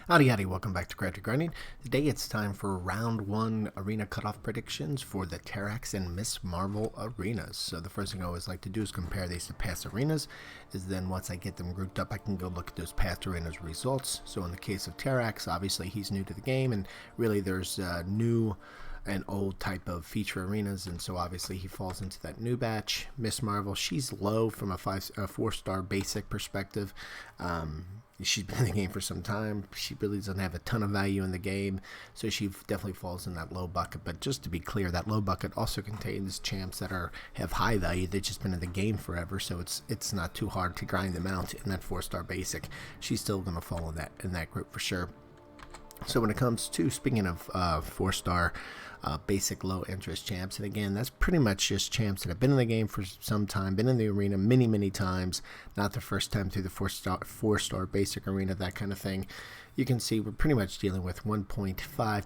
Howdy howdy, welcome back to Creative Grinding. Today it's time for round 1 arena cutoff predictions for the Terrax and Ms Marvel arenas. So the first thing I always like to do is compare these to past arenas, is then once I get them grouped up I can go look at those past arenas results. So in the case of Terrax, obviously he's new to the game, and really there's new and old type of feature arenas, and so obviously he falls into that new batch. Ms Marvel, she's low from a 4-star basic perspective. She's been in the game for some time. She really doesn't have a ton of value in the game, so she definitely falls in that low bucket. But just to be clear, that low bucket also contains champs that have high value. They've just been in the game forever, so it's not too hard to grind them out in that 4-star basic. She's still going to fall in that group for sure. So when it comes to, speaking of 4-star basic low interest champs, and again, that's pretty much just champs that have been in the game for some time, been in the arena many times, not the first time through the 4-star basic arena, that kind of thing. You can see we're pretty much dealing with 1.5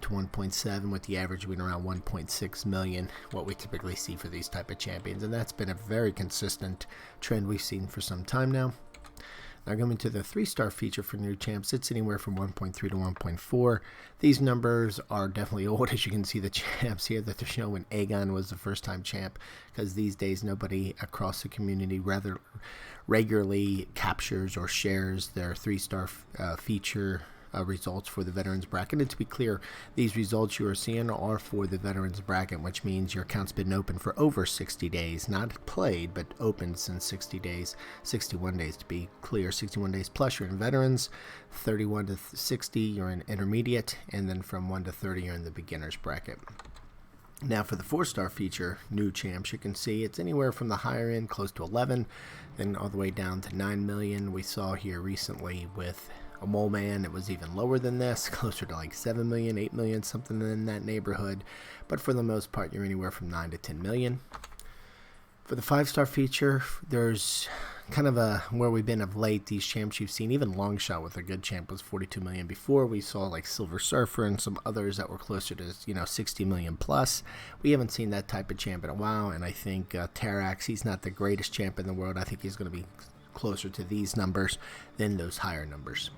to 1.7, with the average being around 1.6 million, what we typically see for these type of champions, and that's been a very consistent trend we've seen for some time now. Now going to the 3-star feature for new champs, it's anywhere from 1.3 to 1.4. These numbers are definitely old, as you can see the champs here that they're showing when Aegon was the first time champ, because these days nobody across the community rather regularly captures or shares their 3-star feature results for the veterans bracket. And to be clear, these results you are seeing are for the veterans bracket, which means your account's been open for over 60 days, not played but open since 60 days, 61 days to be clear. 61 days plus you're in veterans, 31 to 60 you're in intermediate, and then from 1 to 30 you're in the beginners bracket. Now for the 4-star feature, new champs, you can see it's anywhere from the higher end, close to 11, then all the way down to 9 million. We saw here recently with a Mole Man, it was even lower than this, closer to like 7 million, 8 million, something in that neighborhood. But for the most part, you're anywhere from 9 to 10 million. For the 5-star feature, there's kind of where we've been of late. These champs you've seen, even Longshot with a good champ was 42 million before. We saw like Silver Surfer and some others that were closer to 60 million plus. We haven't seen that type of champ in a while, and I think Terrax, he's not the greatest champ in the world. I think he's going to be closer to these numbers than those higher numbers.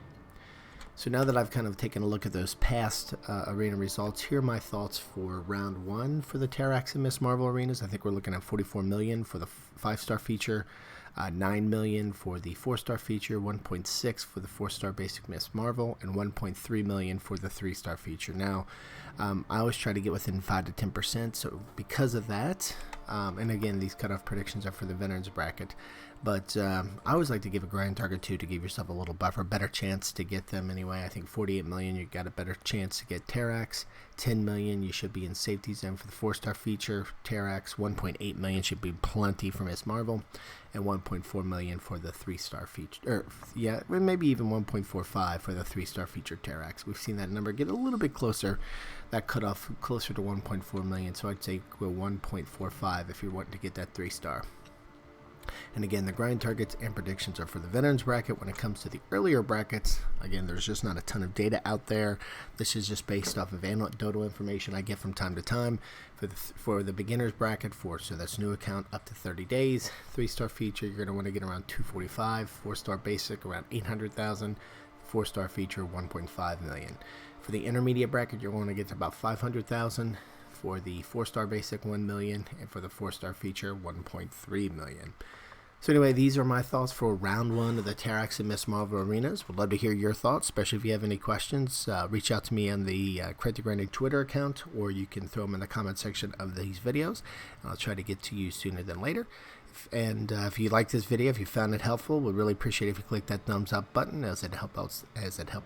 So now that I've kind of taken a look at those past arena results, here are my thoughts for round 1 for the Terrax and Ms Marvel arenas. I think we're looking at 44 million for the 5-star feature, 9 million for the 4-star feature, 1.6 for the 4-star basic Ms Marvel, and 1.3 million for the 3-star feature. Now, I always try to get within 5 to 10%, so because of that, and again, these cutoff predictions are for the veterans bracket, but I always like to give a grind target to give yourself a little buffer, better chance to get them anyway. I think 48 million, you got a better chance to get Terrax. 10 million, you should be in safety zone for the 4-star feature Terrax. 1.8 million should be plenty for Ms Marvel, and 1.4 million for the 3-star feature, or yeah, maybe even 1.45 for the 3-star feature Terrax. We've seen that number get a little bit closer, that cutoff closer to 1.4 million, so I'd say go 1.45 if you're wanting to get that 3-star. And again, the grind targets and predictions are for the veterans bracket. When it comes to the earlier brackets, again, there's just not a ton of data out there. This is just based off of anecdotal information I get from time to time. For the beginners bracket, so that's new account up to 30 days. 3-star feature, you're going to want to get around 245. 4-star basic, around 800,000. 4-star feature, 1.5 million. For the intermediate bracket, you're going to get to about 500,000. For the 4-star basic, 1 million, and for the 4-star feature, 1.3 million. So anyway, these are my thoughts for round 1 of the Terrax and Ms Marvel arenas. Would love to hear your thoughts, especially if you have any questions. Reach out to me on the Creative Grinding Twitter account, or you can throw them in the comment section of these videos. I'll try to get to you sooner than later. If you like this video, if you found it helpful, we'd really appreciate it if you click that thumbs up button, as it helps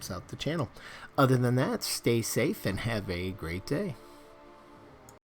out the channel. Other than that, stay safe and have a great day.